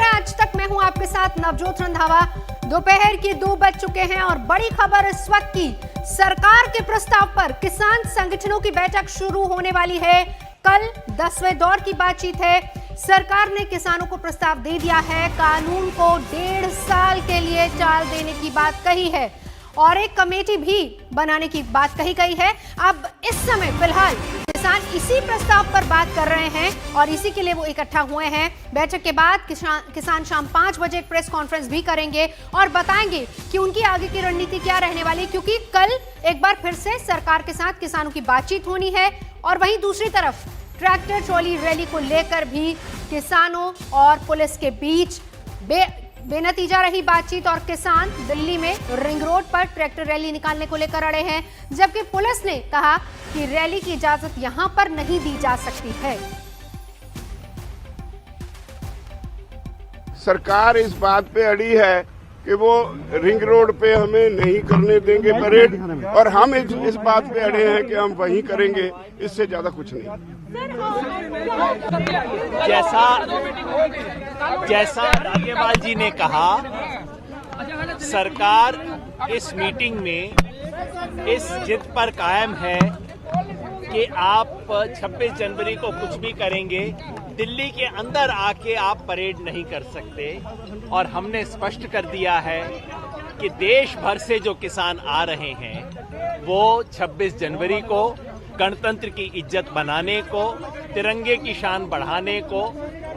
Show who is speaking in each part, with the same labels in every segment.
Speaker 1: रहे हैं आज तक। मैं हूं आपके साथ नवजोत रंधावा। दोपहर के 2 बज चुके हैं और बड़ी खबर इस वक्त की, सरकार के प्रस्ताव पर किसान संगठनों की बैठक शुरू होने वाली है। कल 10वें दौर की बातचीत है। सरकार ने किसानों को प्रस्ताव दे दिया है, कानून को 1.5 साल के लिए टाल देने की बात कही है और एक कमेटी भी बनाने की बात कही गई है। अब इस समय फिलहाल किसान इसी प्रस्ताव पर बात कर रहे हैं और इसी के लिए वो इकट्ठा हुए हैं। बैठक के बाद किसान शाम 5 बजे एक प्रेस कॉन्फ्रेंस भी करेंगे और बताएंगे कि उनकी आगे की रणनीति क्या रहने वाली, क्योंकि कल एक बार फिर से सरकार के साथ किसानों की बातचीत होनी है। और वहीं दूसरी तरफ ट्रैक्टर ट्रॉली रैली को लेकर भी किसानों और पुलिस के बीच बेनतीजा रही बातचीत और किसान दिल्ली में रिंग रोड पर ट्रैक्टर रैली निकालने को लेकर अड़े हैं, जबकि पुलिस ने कहा कि रैली की इजाजत यहां पर नहीं दी जा सकती है।
Speaker 2: सरकार इस बात पे अड़ी है कि वो रिंग रोड पे हमें नहीं करने देंगे परेड, और हम इस बात पे अड़े हैं कि हम वहीं करेंगे, इससे ज्यादा कुछ नहीं।
Speaker 3: जैसा राज्यपाल जी ने कहा, सरकार इस मीटिंग में इस जिद पर कायम है कि आप 26 जनवरी को कुछ भी करेंगे, दिल्ली के अंदर आके आप परेड नहीं कर सकते। और हमने स्पष्ट कर दिया है कि देश भर से जो किसान आ रहे हैं वो 26 जनवरी को गणतंत्र की इज्जत बनाने को, तिरंगे की शान बढ़ाने को,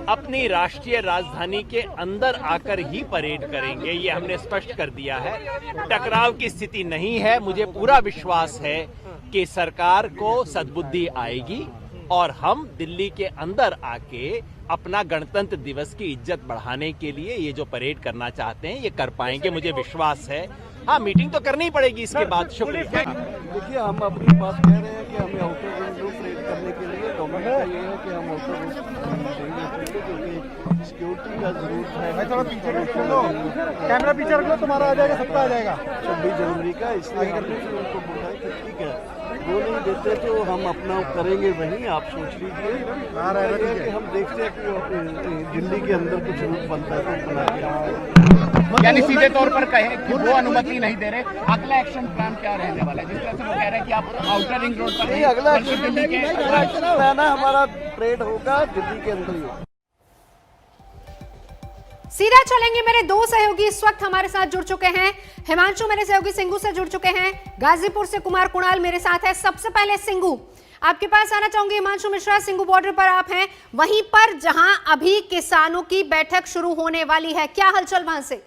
Speaker 3: अपनी राष्ट्रीय राजधानी के अंदर आकर ही परेड करेंगे। ये हमने स्पष्ट कर दिया है। टकराव की स्थिति नहीं है। मुझे पूरा विश्वास है कि सरकार को सद्बुद्धि आएगी और हम दिल्ली के अंदर आके अपना गणतंत्र दिवस की इज्जत बढ़ाने के लिए ये जो परेड करना चाहते हैं ये कर पाएंगे, मुझे विश्वास है। हाँ, मीटिंग तो करनी पड़ेगी इसके बाद। शुक्रिया।
Speaker 4: देखिए, हम अपनी बात कह रहे हैं कि हमें आउटर रिंग रोड परेड करने के लिए गवर्नमेंट का ये है कि हम आउटर रिंग रोड, क्योंकि सिक्योरिटी का जरूरत है।
Speaker 5: मैं थोड़ा पीछे रख लो, कैमरा पीछे रख लो, तुम्हारा आ जाएगा, सबका आ जाएगा
Speaker 4: 26 जनवरी का। इसलिए हमने उनको बोला है कि ठीक है, वो नहीं देते तो हम अपना करेंगे वहीं, आप सोच लीजिए कि हम देखते हैं कि दिल्ली के अंदर कुछ रूप बनता है तो बना के,
Speaker 6: यानी सीधे तौर पर कहें कि वो अनुमति नहीं दे रहे। अगला एक्शन प्लान क्या रहने वाला है? जिस तरह से वो कह रहे हैं कि आप आउटर रिंग रोड पर नहीं,
Speaker 4: अगला एक्शन प्लान है हमारा, परेड होगा दिल्ली के अंदर ही।
Speaker 1: सीधा चलेंगे, मेरे 2 सहयोगी इस वक्त हमारे साथ जुड़ चुके हैं। हिमांशु मेरे सहयोगी सिंगू से जुड़ चुके हैं, गाजीपुर से कुमार कुणाल मेरे साथ है। सबसे पहले सिंगू, आपके पास आना चाहूंगी। हिमांशु मिश्रा, सिंगू बॉर्डर पर आप हैं, वहीं पर जहां अभी किसानों की बैठक शुरू होने वाली है, क्या हलचल वहां से?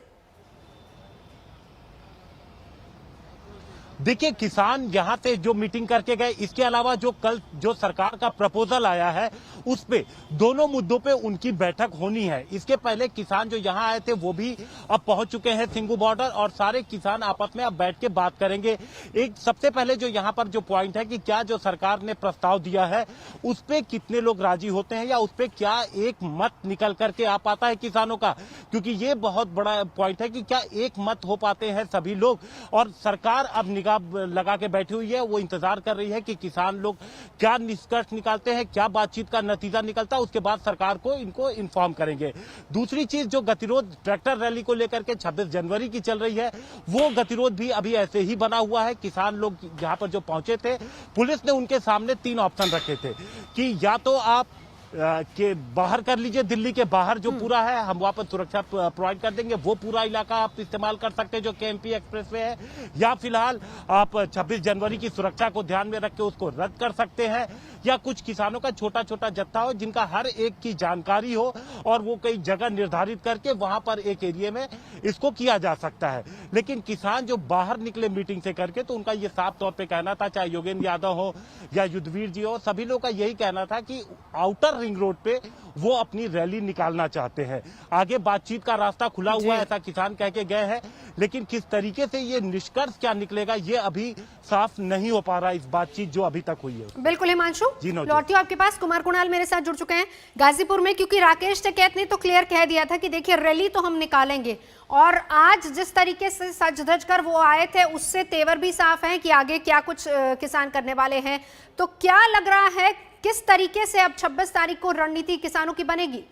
Speaker 7: देखिए, किसान यहां से जो मीटिंग करके गए, इसके अलावा जो कल जो सरकार का प्रपोजल आया है उस पे दोनों मुद्दों पे उनकी बैठक होनी है। इसके पहले किसान जो यहां आए थे वो भी अब पहुंच चुके हैं सिंगू बॉर्डर और सारे किसान आपस में अब बैठ के बात करेंगे। एक सबसे पहले जो यहां पर जो पॉइंट है कि क्या जो सरकार ने प्रस्ताव दिया है उस पे कितने लोग राजी होते हैं या उस पे क्या एक मत निकल करके आ पाता है किसानों का, क्योंकि ये बहुत बड़ा पॉइंट है कि क्या एक मत हो पाते हैं सभी लोग। और सरकार अब निगाह लगा के बैठी हुई है, वो इंतजार कर रही है कि किसान लोग क्या निष्कर्ष निकालते हैं, क्या बातचीत का नतीजा निकलता है, उसके बाद सरकार को इनको इन्फॉर्म करेंगे। दूसरी चीज, जो गतिरोध ट्रैक्टर रैली को लेकर के 26 जनवरी की चल रही है, वो गतिरोध भी अभी ऐसे ही बना हुआ है। किसान लोग यहाँ पर जो पहुंचे थे, पुलिस ने उनके सामने 3 ऑप्शन रखे थे कि या तो आप के बाहर कर लीजिए, दिल्ली के बाहर जो पूरा है हम वहां पर सुरक्षा प्रोवाइड कर देंगे, वो पूरा इलाका आप इस्तेमाल कर सकते हैं जो केएमपी एक्सप्रेसवे है, या फिलहाल आप 26 जनवरी की सुरक्षा को ध्यान में रख के उसको रद्द कर सकते हैं, या कुछ किसानों का छोटा छोटा जत्था हो जिनका हर एक की जानकारी हो और वो कई जगह निर्धारित करके वहां पर एक एरिया में इसको किया जा सकता है। लेकिन किसान जो बाहर निकले मीटिंग से करके, तो उनका ये साफ तौर पर कहना था, चाहे योगेंद्र यादव हो या युद्धवीर जी हो, सभी लोग का यही कहना था कि आउटर रिंग रोड पे वो अपनी रैली निकालना चाहते हैं। आगे बातचीत का रास्ता खुला हुआ है, ऐसा किसान कह के गए हैं, लेकिन किस तरीके से ये निष्कर्ष क्या निकलेगा ये अभी साफ नहीं हो पा रहा, इस बातचीत जो अभी तक हुई है।
Speaker 1: बिल्कुल हिमांशु, लौटती हूं आपके पास। कुमार कुणाल मेरे साथ जुड़ चुके हैं गाजीपुर में, क्योंकि राकेश टिकैत ने तो क्लियर कह दिया था कि देखिए रैली तो हम निकालेंगे, और आज जिस तरीके से सज धज कर वो आए थे उससे तेवर भी साफ है कि आगे क्या कुछ किसान करने वाले हैं। तो क्या लग रहा है, किस तरीके से अब 26 तारीख को रणनीति किसानों की बनेगी?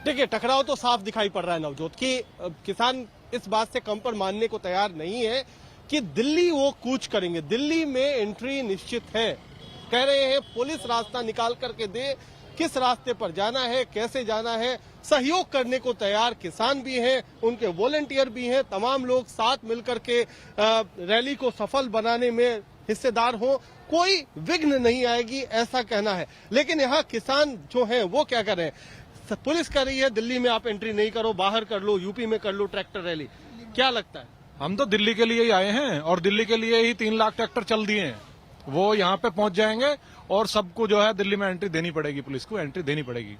Speaker 8: देखिए, टकराव तो साफ दिखाई पड़ रहा है नवजोत कि किसान इस बात से कम पर मानने को तैयार नहीं है कि दिल्ली वो कूच करेंगे। दिल्ली में एंट्री निश्चित है। कह रहे हैं पुलिस रास्ता निकाल करके दे, किस रास्ते पर जाना है, कैसे जाना है, सहयोग करने को तैयार किसान भी हैं, उनके वॉलंटियर भी हैं। तमाम लोग साथ मिलकर के रैली को सफल बनाने में हिस्सेदार हो, कोई विघ्न नहीं आएगी, ऐसा कहना है। लेकिन यहाँ किसान जो हैं वो क्या कर रहे हैं? पुलिस कह रही है दिल्ली में आप एंट्री नहीं करो, बाहर कर लो, यूपी में कर लो ट्रैक्टर रैली। क्या लगता है?
Speaker 9: हम तो दिल्ली के लिए ही आए हैं और दिल्ली के लिए ही 3 लाख ट्रैक्टर चल दिए हैं। वो यहाँ पे पहुंच जाएंगे और सबको जो है दिल्ली में एंट्री देनी पड़ेगी, पुलिस को एंट्री देनी पड़ेगी।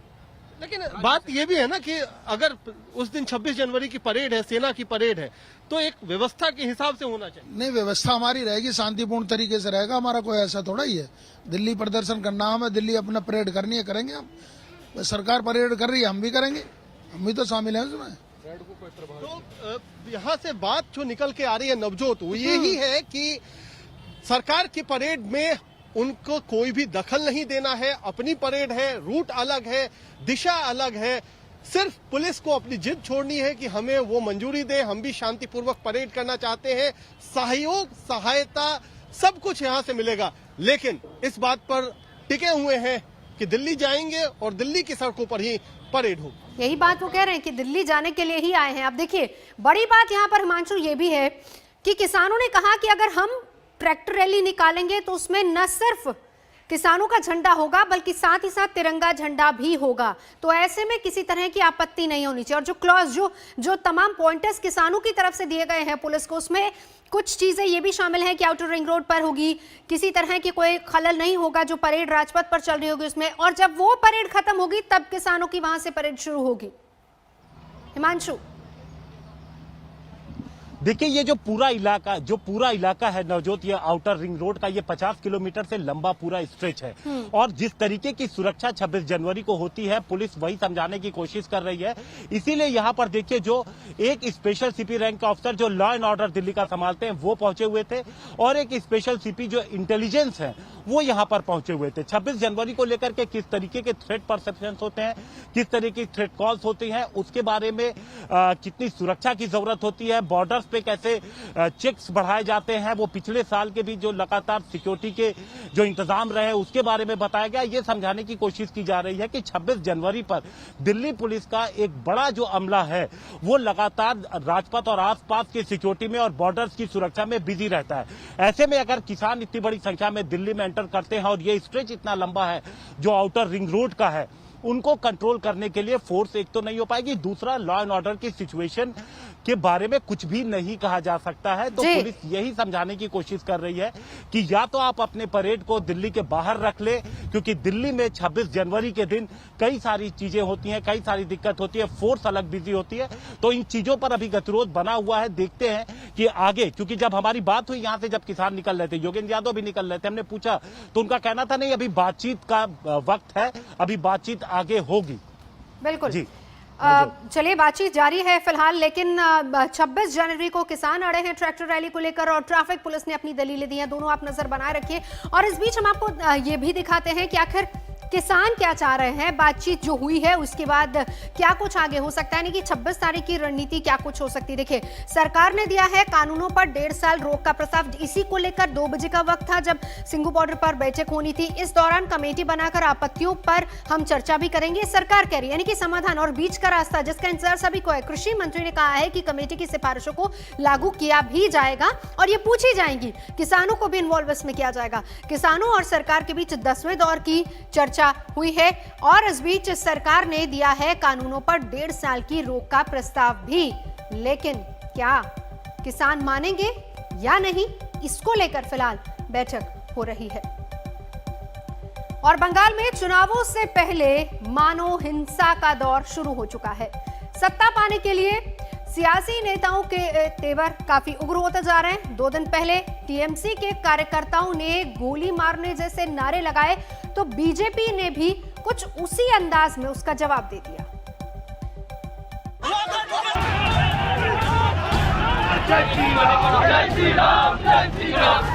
Speaker 8: लेकिन बात ये भी है ना कि अगर उस दिन 26 जनवरी की परेड है, सेना की परेड है, तो एक व्यवस्था के हिसाब से होना चाहिए।
Speaker 10: नहीं, व्यवस्था हमारी रहेगी, शांतिपूर्ण तरीके से रहेगा। हमारा कोई ऐसा थोड़ा ही है दिल्ली प्रदर्शन करना, हमें दिल्ली अपना परेड करनी है, करेंगे हम। सरकार परेड कर रही है, हम भी करेंगे, हम भी तो शामिल हैं उसमें।
Speaker 8: तो यहाँ से बात जो निकल के आ रही है नवजोत, वो यही है कि सरकार की परेड में उनको कोई भी दखल नहीं देना है। अपनी परेड है, रूट अलग है, दिशा अलग है। सिर्फ पुलिस को अपनी जिद छोड़नी है कि हमें वो मंजूरी दे, हम भी शांतिपूर्वक परेड करना चाहते हैं। सहयोग, सहायता सब कुछ यहाँ से मिलेगा। लेकिन इस बात पर टिके हुए हैं कि दिल्ली जाएंगे और दिल्ली की सड़कों पर ही परेड हो।
Speaker 1: यही बात वो कह रहे हैं कि दिल्ली जाने के लिए ही आए हैं। अब देखिए, बड़ी बात यहाँ पर हिमांशु ये भी है कि किसानों ने कहा कि अगर हम ट्रैक्टर रैली निकालेंगे तो उसमें न सिर्फ किसानों का झंडा होगा बल्कि साथ ही साथ तिरंगा झंडा भी होगा। तो ऐसे में किसी तरह की आपत्ति नहीं होनी चाहिए। और जो क्लॉज जो तमाम पॉइंटर्स किसानों की तरफ से दिए गए हैं पुलिस को, उसमें कुछ चीजें ये भी शामिल हैं कि आउटर रिंग रोड पर होगी, किसी तरह की कोई खलल नहीं होगा, जो परेड राजपथ पर चल रही होगी उसमें, और जब वो परेड खत्म होगी तब किसानों की वहां से परेड शुरू होगी। हिमांशु,
Speaker 7: देखिए, ये जो पूरा इलाका है नवजोत, ये आउटर रिंग रोड का ये 50 किलोमीटर से लंबा पूरा स्ट्रेच है। और जिस तरीके की सुरक्षा 26 जनवरी को होती है, पुलिस वही समझाने की कोशिश कर रही है। इसीलिए यहाँ पर देखिए, जो एक स्पेशल सीपी रैंक का अफसर जो लॉ एंड ऑर्डर दिल्ली का संभालते हैं वो पहुंचे हुए थे, और एक स्पेशल सीपी जो इंटेलिजेंस है वो यहाँ पर पहुंचे हुए थे। 26 जनवरी को लेकर के किस तरीके के थ्रेट परसेप्शन होते हैं, किस तरीके की थ्रेट कॉल्स होती हैं, उसके बारे में कितनी सुरक्षा की जरूरत होती है, बॉर्डर्स पे कैसे चेक्स बढ़ाए जाते हैं, वो पिछले साल के भी जो लगातार सिक्योरिटी के जो इंतजाम रहे उसके बारे में बताया गया। ये समझाने की कोशिश की जा रही है कि 26 जनवरी पर दिल्ली पुलिस का एक बड़ा जो अमला है वो लगातार राजपथ और आसपास की सिक्योरिटी में और बॉर्डर्स की सुरक्षा में बिजी रहता है। ऐसे में अगर किसान इतनी बड़ी संख्या में दिल्ली में एंटर करते हैं और ये स्ट्रेच इतना लंबा है जो आउटर रिंग रोड का है, उनको कंट्रोल करने के लिए फोर्स एक तो नहीं हो पाएगी, दूसरा लॉ एंड ऑर्डर की सिचुएशन के बारे में कुछ भी नहीं कहा जा सकता है। तो पुलिस यही समझाने की कोशिश कर रही है कि या तो आप अपने परेड को दिल्ली के बाहर रख ले, क्योंकि दिल्ली में 26 जनवरी के दिन कई सारी चीजें होती हैं, कई सारी दिक्कत होती है, फोर्स अलग बिजी होती है। तो इन चीजों पर अभी गतिरोध बना हुआ है। देखते हैं कि आगे, क्योंकि जब हमारी बात हुई यहाँ से, जब किसान निकल रहे थे, योगेंद्र यादव भी निकल रहे थे, हमने पूछा तो उनका कहना था नहीं, अभी बातचीत का वक्त है, अभी बातचीत आगे होगी।
Speaker 1: बिल्कुल जी, चलिए बातचीत जारी है फिलहाल। लेकिन 26 जनवरी को किसान अड़े हैं ट्रैक्टर रैली को लेकर और ट्रैफिक पुलिस ने अपनी दलीलें दी हैं। दोनों आप नजर बनाए रखिए। और इस बीच हम आपको ये भी दिखाते हैं कि आखिर किसान क्या चाह रहे हैं, बातचीत जो हुई है उसके बाद क्या कुछ आगे हो सकता है, यानी कि 26 तारीख की रणनीति क्या कुछ हो सकती है। देखिए, सरकार ने दिया है कानूनों पर 1.5 साल रोक का प्रस्ताव। इसी को लेकर 2 बजे का वक्त था जब सिंघू बॉर्डर पर बैठक होनी थी। इस दौरान कमेटी बनाकर आपत्तियों पर हम चर्चा भी करेंगे, सरकार कह रही है, यानी कि समाधान और बीच का रास्ता जिसका इंतजार सभी को है। कृषि मंत्री ने कहा है कि कमेटी की सिफारिशों को लागू किया भी जाएगा और ये पूछी जाएंगी, किसानों को भी इन्वॉल्व इसमें किया जाएगा। किसानों और सरकार के बीच 10वें दौर की चर्चा हुई है और इस बीच सरकार ने दिया है कानूनों पर 1.5 साल की रोक का प्रस्ताव भी। लेकिन क्या किसान मानेंगे या नहीं, इसको लेकर फिलहाल बैठक हो रही है। और बंगाल में चुनावों से पहले मानो हिंसा का दौर शुरू हो चुका है। सत्ता पाने के लिए सियासी नेताओं के तेवर काफी उग्र होते जा रहे हैं। 2 दिन पहले टीएमसी के कार्यकर्ताओं ने गोली मारने जैसे नारे लगाए तो बीजेपी ने भी कुछ उसी अंदाज में उसका जवाब दे दिया। जय श्री राम, जय श्री राम, जय श्री राम।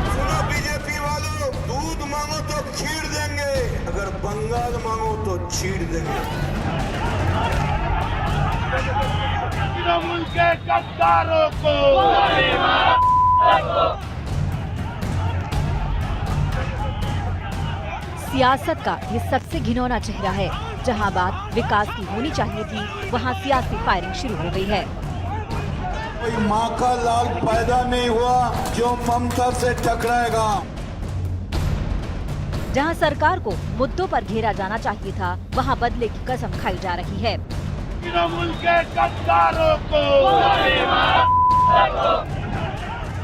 Speaker 11: सुनो बीजेपी वालों, दूध मांगो तो खीर दे बंगाल मांगो तो छीड़ देंगे।
Speaker 6: तृणमूल के गद्दारों को
Speaker 12: सियासत का ये सबसे घिनौना चेहरा है। जहां बात विकास की होनी चाहिए थी, वहां सियासी फायरिंग शुरू हो गई है।
Speaker 11: कोई माँ का लाल पैदा नहीं हुआ जो ममता से टकराएगा।
Speaker 12: जहां सरकार को मुद्दों पर घेरा जाना चाहिए था, वहां बदले की कसम खाई जा रही है।
Speaker 6: तृणमूल के गद्दारों को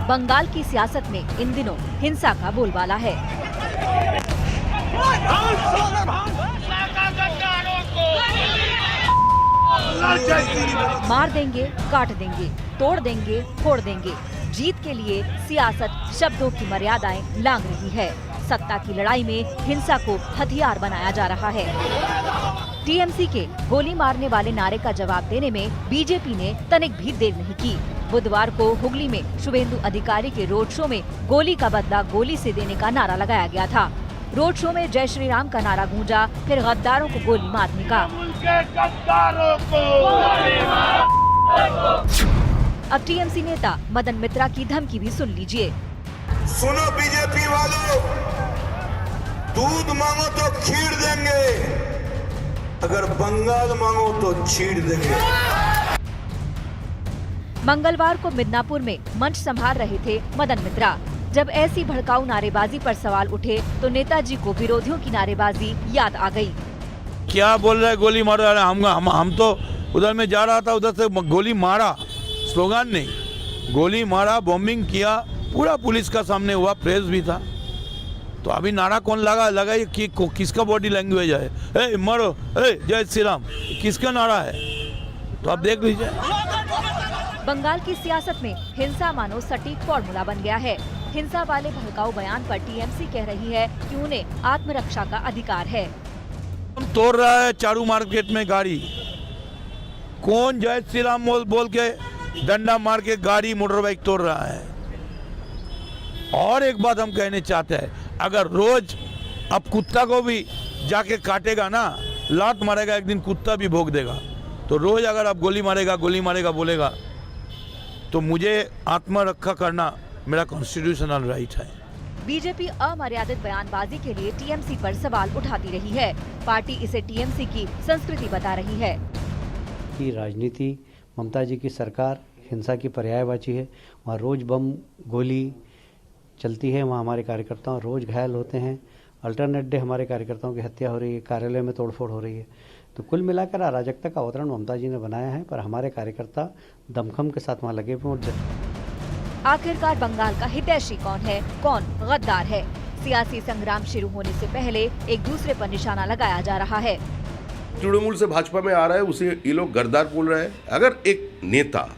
Speaker 12: बंगाल की सियासत में इन दिनों हिंसा का बोलबाला है। मार देंगे, काट देंगे, तोड़ देंगे, फोड़ देंगे। जीत के लिए सियासत शब्दों की मर्यादाएं लांघ रही है। सत्ता की लड़ाई में हिंसा को हथियार बनाया जा रहा है। टीएमसी के गोली मारने वाले नारे का जवाब देने में बीजेपी ने तनिक भी देर नहीं की। बुधवार को हुगली में शुभेंदु अधिकारी के रोड शो में गोली का बदला गोली से देने का नारा लगाया गया था। रोड शो में जय श्री राम का नारा गूंजा, फिर गद्दारों को गोली मारने का। अब टीएमसी नेता मदन मित्रा की धमकी भी सुन लीजिए।
Speaker 11: सुनो बीजेपी वालों, दूध मांगो तो खीर देंगे, अगर बंगाल मांगो तो छीड़ देंगे।
Speaker 12: मंगलवार को मिदनापुर में मंच संभाल रहे थे मदन मित्रा। जब ऐसी भड़काऊ नारेबाजी पर सवाल उठे तो नेताजी को विरोधियों की नारेबाजी याद आ गई।
Speaker 13: क्या बोल रहा है, गोली मारो? हम तो उधर में जा रहा था, उधर से गोली मारा, स्लोगन नहीं, गोली मारा, बॉम्बिंग किया, पूरा पुलिस का सामने हुआ, प्रेस भी था। तो अभी नारा कौन लगा कि किसका बॉडी लैंग्वेज है? ए मरो, ए जय श्री राम, किसका नारा है? तो आप देख लीजिए।
Speaker 12: बंगाल की सियासत में हिंसा मानो सटीक फॉर्मूला बन गया है। हिंसा वाले भड़काऊ बयान पर टीएमसी कह रही है कि उन्हें आत्मरक्षा का अधिकार है।
Speaker 13: हम तोड़ रहा है चारू मार्केट में गाड़ी, कौन जय श्री राम बोल के डंडा मार के गाड़ी मोटर बाइक तोड़ रहा है? और एक बात हम कहने चाहते हैं, अगर रोज अब कुत्ता को भी जाके काटेगा ना, लात मारेगा, एक दिन कुत्ता भी भोग देगा। तो रोज अगर आप गोली मारेगा बोलेगा, तो मुझे आत्मरक्षा करना मेरा कॉन्स्टिट्यूशनल राइट है।
Speaker 12: बीजेपी अमर्यादित बयानबाजी के लिए टीएमसी पर सवाल उठाती रही है। पार्टी इसे टीएमसी की संस्कृति बता रही है।
Speaker 4: की राजनीति, ममता जी की सरकार हिंसा की पर्यायवाची है। वहाँ रोज बम गोली चलती है, वहाँ हमारे कार्यकर्ता रोज घायल होते हैं। अल्टरनेट डे हमारे कार्यकर्ताओं की हत्या हो रही है, कार्यालय में तोड़फोड़ हो रही है। तो कुल मिलाकर अराजकता का वातावरण ममता जी ने बनाया है, पर हमारे कार्यकर्ता दमखम के साथ वहाँ लगे हुए।
Speaker 12: आखिरकार बंगाल का हितैषी कौन है, कौन गद्दार है? सियासी संग्राम शुरू होने से पहले एक दूसरे पर निशाना लगाया जा रहा है।
Speaker 14: तृणमूल से भाजपा में आ रहा है, उसे ये लोग गद्दार बोल रहे हैं। अगर एक नेता,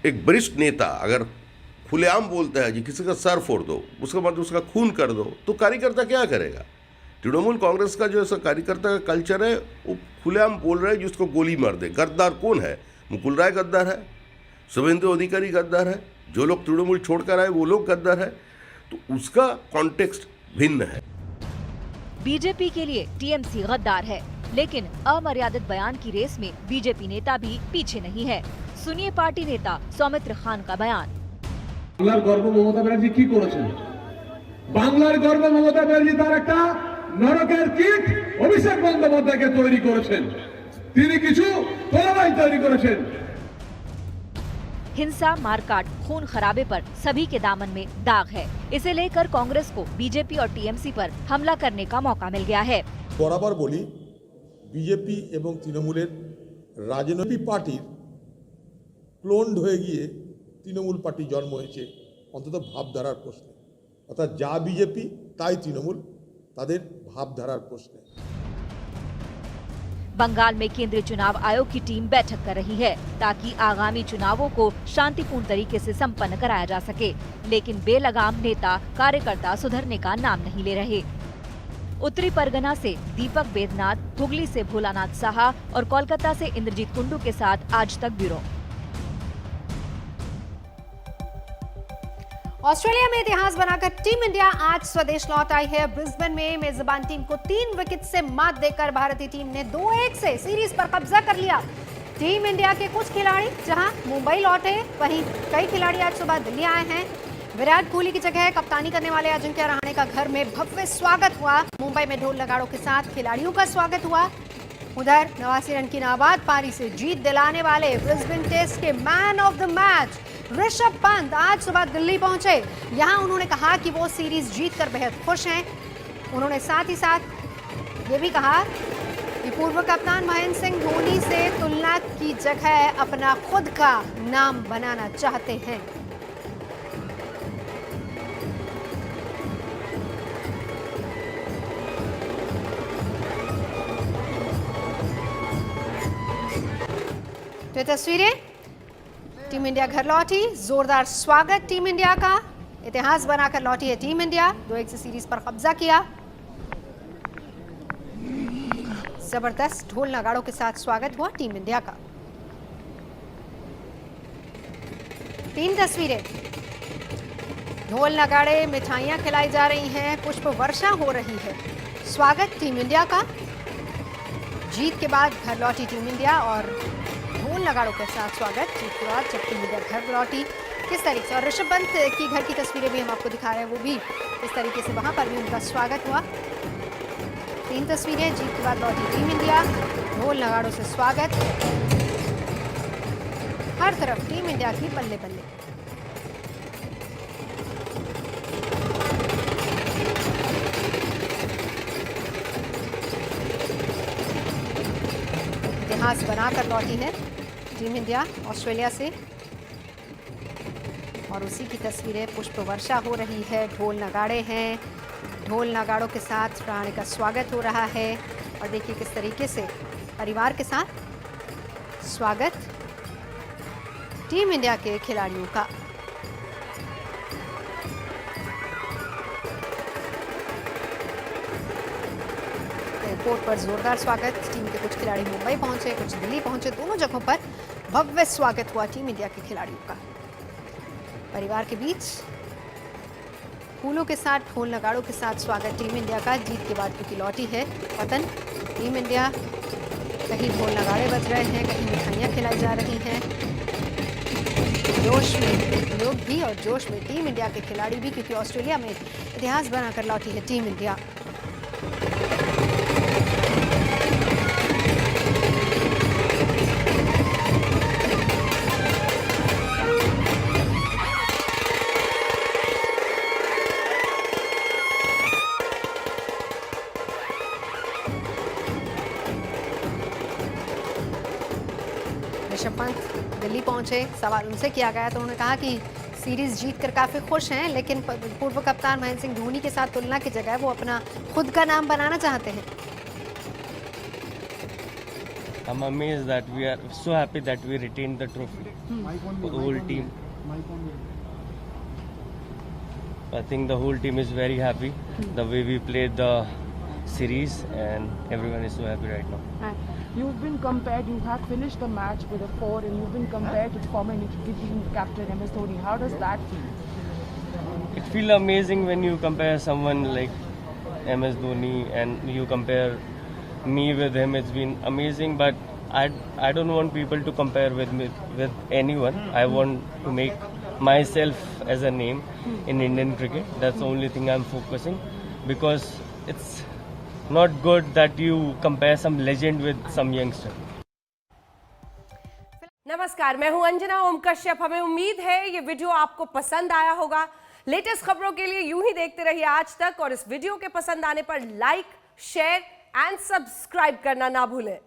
Speaker 14: एक वरिष्ठ नेता अगर खुलेआम बोलता है कि किसी का सर फोड़ दो, उसका मतलब उसका खून कर दो, तो कार्यकर्ता क्या करेगा? तृणमूल कांग्रेस का जो ऐसा कार्यकर्ता का कल्चर है, वो खुलेआम बोल रहा है कि उसको गोली मार दे। गद्दार कौन है? मुकुल राय गद्दार है, शुभेंदु अधिकारी गद्दार है, जो लोग तृणमूल छोड़कर आए वो लोग गद्दार है। तो उसका कॉन्टेक्स्ट भिन्न है।
Speaker 12: बीजेपी के लिए टीएमसी गद्दार है, लेकिन अमर्यादित बयान की रेस में बीजेपी नेता भी पीछे नहीं है। सुनिए पार्टी नेता सौमित्र खान का बयान।
Speaker 15: বাংলার গর্ব মমতা ব্যানার্জি কি করেছেন? বাংলার গর্ব মমতা ব্যানার্জি তার একটা নরকের কীট অভিষেক বন্দ্যোপাধ্যায়কে তৈরি করেছেন। তিনি কিছু তরবারি তৈরি করেছেন।
Speaker 12: हिंसा, मारकाट, खून खराबे पर सभी के दामन में दाग है। इसे लेकर कांग्रेस को बीजेपी और टीएमसी पर हमला करने का मौका मिल गया है।
Speaker 16: बराबर बोली बीजेपी एवं तृणमूलेर राजनैतिक पार्टी क्लोन्ड হয়ে গিয়ে তৃণমূল পার্টি জন্ম হয়েছে অন্তত ভাবধারার প্রশ্নে, অর্থাৎ যা বিজেপি তাই তৃণমূল, তাদের ভাবধারার প্রশ্নে।
Speaker 12: बंगाल में केंद्रीय चुनाव आयोग की टीम बैठक कर रही है ताकि आगामी चुनावों को शांतिपूर्ण तरीके से संपन्न कराया जा सके, लेकिन बेलगाम नेता कार्यकर्ता सुधरने का नाम नहीं ले रहे। उत्तरी परगना से दीपक बेदनाथ, हुगली से भोलानाथ साहा और कोलकाता से इंद्रजीत कुंडू के साथ आज तक ब्यूरो।
Speaker 1: ऑस्ट्रेलिया में इतिहास बनाकर टीम इंडिया आज स्वदेश लौट आई है। ब्रिस्बेन में मेजबान टीम को 3 विकेट से मात देकर भारतीय टीम ने 2-1 से सीरीज पर कब्जा कर लिया। टीम इंडिया के कुछ खिलाड़ी जहां मुंबई लौटे, वहीं कई खिलाड़ी आज सुबह दिल्ली आए हैं। विराट कोहली की जगह कप्तानी करने वाले अजिंक्य रहाणे का घर में भव्य स्वागत हुआ। मुंबई में ढोल नगाड़ों के साथ खिलाड़ियों का स्वागत हुआ। उधर 89 रन की नाबाद पारी से जीत दिलाने वाले ब्रिस्बेन टेस्ट के man of the match Rishabh Pant आज सुबह दिल्ली पहुंचे। यहां उन्होंने कहा कि वो सीरीज जीतकर बेहद खुश हैं। उन्होंने साथ ही साथ ये भी कहा कि पूर्व कप्तान महेंद्र सिंह धोनी से तुलना की जगह अपना खुद का नाम बनाना चाहते हैं। तो तस्वीरें टीम इंडिया घर लौटी, जोरदार स्वागत टीम इंडिया का। इतिहास बनाकर लौटी है टीम इंडिया, 2-1 से सीरीज पर कब्जा किया। जबरदस्त ढोल नगाड़ों के साथ स्वागत हुआ टीम इंडिया का। 3 तस्वीरें, ढोल नगाड़े, मिठाइयां खिलाई जा रही हैं, पुष्प वर्षा हो रही है। स्वागत टीम इंडिया का। जीत के बाद घर लौटी टीम इंडिया और ढोल नगाड़ों के साथ स्वागत जीत के बाद जब टीम इंडिया घर लौटी किस तरीके से। और ऋषभ पंत की घर की तस्वीरें भी हम आपको दिखा रहे हैं, वो भी इस तरीके से वहां पर भी उनका स्वागत हुआ। 3 तस्वीरें, जीत के बाद लौटी टीम इंडिया, ढोल नगाड़ों से स्वागत, हर तरफ टीम इंडिया की बल्ले बल्ले। इतिहास बनाकर लौटी है टीम इंडिया ऑस्ट्रेलिया से और उसी की तस्वीरें, पुष्प वर्षा हो रही है, ढोल नगाड़े हैं, ढोल नगाड़ों के साथ रहाणे का स्वागत हो रहा है। और देखिए किस तरीके से परिवार के साथ स्वागत टीम इंडिया के खिलाड़ियों का। एयरपोर्ट पर जोरदार स्वागत, टीम के कुछ खिलाड़ी मुंबई पहुंचे, कुछ दिल्ली पहुंचे, दोनों जगहों पर भव्य स्वागत हुआ टीम इंडिया के खिलाड़ियों का। परिवार के बीच फूलों के साथ, ढोल नगाड़ों के साथ स्वागत टीम इंडिया का। जीत के बाद क्योंकि लौटी है वतन टीम इंडिया, कहीं ढोल नगाड़े बज रहे हैं, कहीं मिठाइयाँ खिलाई जा रही हैं। जोश में लोग भी और जोश में टीम इंडिया के खिलाड़ी भी, क्योंकि ऑस्ट्रेलिया में इतिहास बनाकर लौटी है टीम इंडिया। ऋषभ पंत दिल्ली पहुंचे, सवाल उनसे किया गया तो उन्होंने कहा कि सीरीज जीतकर काफी खुश हैं, लेकिन पूर्व कप्तान महेंद्र सिंह धोनी के साथ तुलना की जगह वो अपना खुद का नाम बनाना चाहते हैं।
Speaker 17: I'm amazed that we are so happy that we retained the trophy. The whole team. I think the whole team is very happy the way we played the series, and everyone is so happy right now.
Speaker 18: You've been compared, you have finished the match with a 4 and you've been compared to former Indian team captain MS Dhoni. How does that feel?
Speaker 17: It feels amazing when you compare someone like MS Dhoni and you compare me with him. It's been amazing, but I don't want people to compare with me with anyone. I want to make myself as a name in Indian cricket. That's the only thing I'm focusing, because it's not good that you compare some legend with some youngster.
Speaker 19: नमस्कार, मैं हूं अंजना ओम कश्यप। हमें उम्मीद है ये video आपको पसंद आया होगा। लेटेस्ट खबरों के लिए यूं ही देखते रहिए आज तक, और इस वीडियो के पसंद आने पर लाइक, शेयर एंड सब्सक्राइब करना ना भूलें।